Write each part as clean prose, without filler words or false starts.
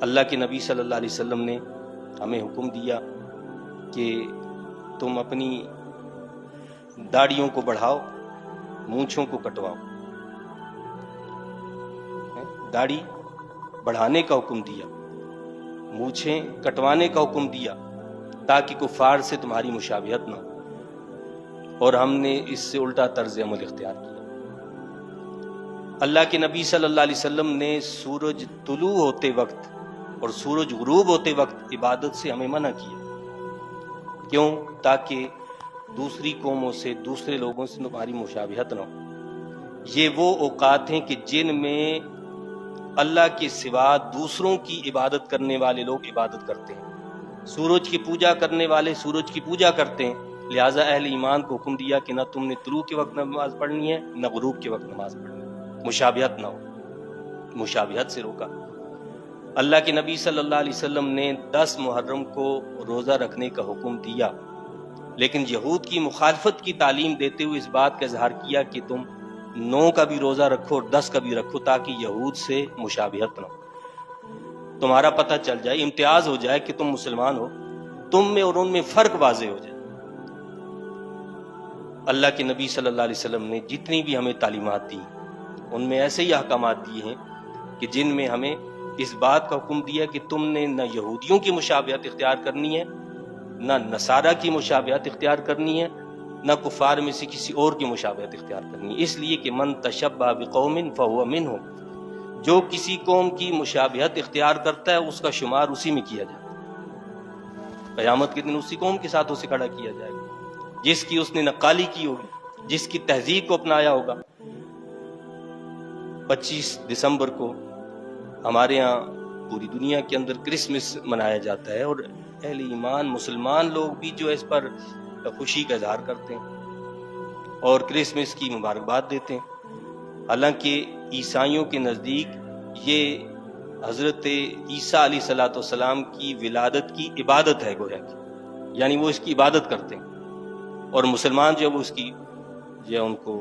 اللہ کے نبی صلی اللہ علیہ وسلم نے ہمیں حکم دیا کہ تم اپنی داڑھیوں کو بڑھاؤ، مونچھوں کو کٹواؤ۔ داڑھی بڑھانے کا حکم دیا، مونچھیں کٹوانے کا حکم دیا، تاکہ کفار سے تمہاری مشابہت نہ ہو، اور ہم نے اس سے الٹا طرز عمل اختیار کیا۔ اللہ کے نبی صلی اللہ علیہ وسلم نے سورج طلوع ہوتے وقت اور سورج غروب ہوتے وقت عبادت سے ہمیں منع کیا۔ کیوں؟ تاکہ دوسری قوموں سے، دوسرے لوگوں سے تمہاری مشابہت نہ ہو۔ یہ وہ اوقات ہیں کہ جن میں اللہ کے سوا دوسروں کی عبادت کرنے والے لوگ عبادت کرتے ہیں۔ سورج کی پوجا کرنے والے سورج کی پوجا کرتے ہیں، لہٰذا اہل ایمان کو حکم دیا کہ نہ تم نے طلوع کے وقت نماز پڑھنی ہے، نہ غروب کے وقت نماز پڑھنی ہے، مشابہت نہ ہو، مشابہت سے روکا۔ اللہ کے نبی صلی اللہ علیہ وسلم نے 10 محرم کو روزہ رکھنے کا حکم دیا، لیکن یہود کی مخالفت کی تعلیم دیتے ہوئے اس بات کا اظہار کیا کہ تم 9 کا بھی روزہ رکھو اور 10 کا بھی رکھو، تاکہ یہود سے مشابہت نہ ہو، تمہارا پتہ چل جائے، امتیاز ہو جائے کہ تم مسلمان ہو، تم میں اور ان میں فرق واضح ہو جائے۔ اللہ کے نبی صلی اللہ علیہ وسلم نے جتنی بھی ہمیں تعلیمات دی، ان میں ایسے ہی احکامات دیے ہیں کہ جن میں ہمیں اس بات کا حکم دیا کہ تم نے نہ یہودیوں کی مشابہت اختیار کرنی ہے، نہ نصارہ کی مشابہت اختیار کرنی ہے، نہ کفار میں سے کسی اور کی مشابہت اختیار کرنی ہے، اس لیے کہ من تشبہ بقوم فہو منہم، جو کسی قوم کی مشابہت اختیار کرتا ہے اس کا شمار اسی میں کیا جاتا ہے۔ قیامت کے دن اسی قوم کے ساتھ اسے کھڑا کیا جائے گا جس کی اس نے نقالی کی ہوگی، جس کی تہذیب کو اپنایا ہوگا۔ 25 دسمبر کو ہمارے ہاں پوری دنیا کے اندر کرسمس منایا جاتا ہے، اور اہل ایمان مسلمان لوگ بھی جو اس پر خوشی کا اظہار کرتے ہیں اور کرسمس کی مبارکباد دیتے ہیں۔ حالانکہ عیسائیوں کے نزدیک یہ حضرت عیسیٰ علیہ الصلوۃ والسلام کی ولادت کی عبادت ہے، گویا کہ یعنی وہ اس کی عبادت کرتے ہیں، اور مسلمان جو ہے وہ اس کی جو ان کو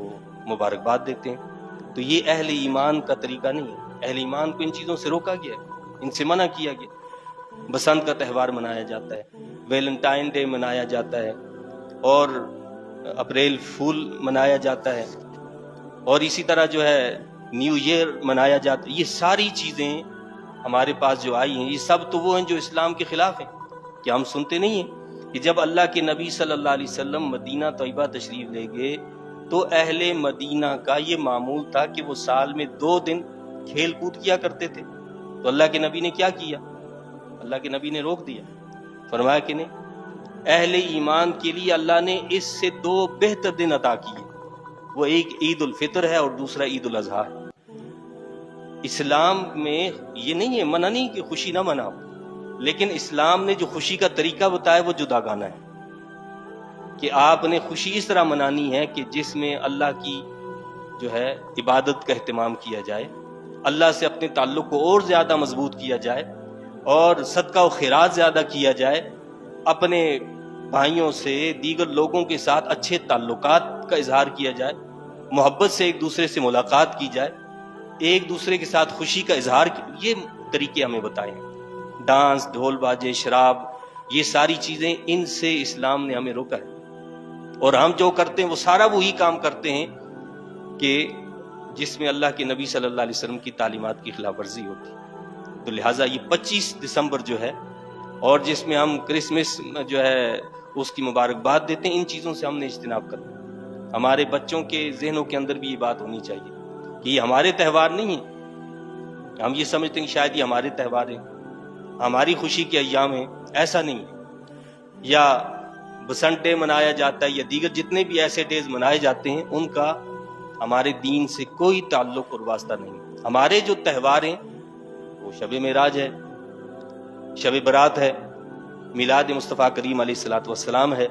مبارکباد دیتے ہیں۔ تو یہ اہل ایمان کا طریقہ نہیں ہے۔ اہل ایمان کو ان چیزوں سے روکا گیا ہے، ان سے منع کیا گیا۔ بسنت کا تہوار منایا جاتا ہے، ویلنٹائن ڈے منایا جاتا ہے، اور اپریل فول منایا جاتا ہے، اور اسی طرح جو ہے نیو ایئر منایا جاتا ہے۔ یہ ساری چیزیں ہمارے پاس جو آئی ہیں، یہ سب تو وہ ہیں جو اسلام کے خلاف ہیں۔ کیا ہم سنتے نہیں ہیں کہ جب اللہ کے نبی صلی اللہ علیہ وسلم مدینہ طیبہ تشریف لے گئے تو اہل مدینہ کا یہ معمول تھا کہ وہ سال میں 2 دن کھیل کود کیا کرتے تھے، تو اللہ کے نبی نے کیا کیا؟ اللہ کے نبی نے روک دیا، فرمایا کہ نہیں، اہل ایمان کے لیے اللہ نے اس سے 2 بہتر دن عطا کیے، وہ ایک عید الفطر ہے اور دوسرا عید الاضحیٰ ہے۔ اسلام میں یہ نہیں ہے، منع نہیں کہ خوشی نہ مناؤ، لیکن اسلام نے جو خوشی کا طریقہ بتایا وہ جدا گانا ہے، کہ آپ نے خوشی اس طرح منانی ہے کہ جس میں اللہ کی جو ہے عبادت کا اہتمام کیا جائے، اللہ سے اپنے تعلق کو اور زیادہ مضبوط کیا جائے، اور صدقہ و خیرات زیادہ کیا جائے، اپنے بھائیوں سے، دیگر لوگوں کے ساتھ اچھے تعلقات کا اظہار کیا جائے، محبت سے ایک دوسرے سے ملاقات کی جائے، ایک دوسرے کے ساتھ خوشی کا اظہار یہ طریقے ہمیں بتائے ہیں۔ ڈانس، ڈھول باجے، شراب، یہ ساری چیزیں، ان سے اسلام نے ہمیں روکا ہے، اور ہم جو کرتے ہیں وہ سارا وہی کام کرتے ہیں کہ جس میں اللہ کے نبی صلی اللہ علیہ وسلم کی تعلیمات کی خلاف ورزی ہوتی ہے۔ تو لہٰذا یہ 25 دسمبر جو ہے، اور جس میں ہم کرسمس جو ہے اس کی مبارکباد دیتے ہیں، ان چیزوں سے ہم نے اجتناب کرنا ہے۔ ہمارے بچوں کے ذہنوں کے اندر بھی یہ بات ہونی چاہیے کہ یہ ہمارے تہوار نہیں ہیں۔ ہم یہ سمجھتے ہیں کہ شاید یہ ہمارے تہوار ہیں، ہماری خوشی کے ایام ہیں، ایسا نہیں ہے۔ یا بسنت ڈے منایا جاتا ہے، یا دیگر جتنے بھی ایسے ڈیز منائے جاتے ہیں، ان کا ہمارے دین سے کوئی تعلق اور واسطہ نہیں۔ ہمارے جو تہوار ہیں وہ شب معراج ہے، شب برات ہے، میلاد مصطفیٰ کریم علیہ الصلوۃ والسلام ہے،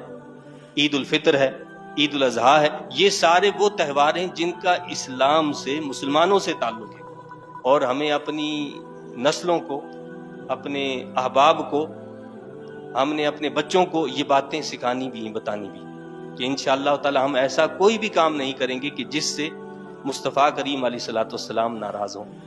عید الفطر ہے، عید الاضحیٰ ہے۔ یہ سارے وہ تہوار ہیں جن کا اسلام سے، مسلمانوں سے تعلق ہے، اور ہمیں اپنی نسلوں کو، اپنے احباب کو، ہم نے اپنے بچوں کو یہ باتیں سکھانی بھی ہیں، بتانی بھی، کہ انشاءاللہ تعالی ہم ایسا کوئی بھی کام نہیں کریں گے کہ جس سے مصطفیٰ کریم علیہ الصلوۃ والسلام ناراض ہوں۔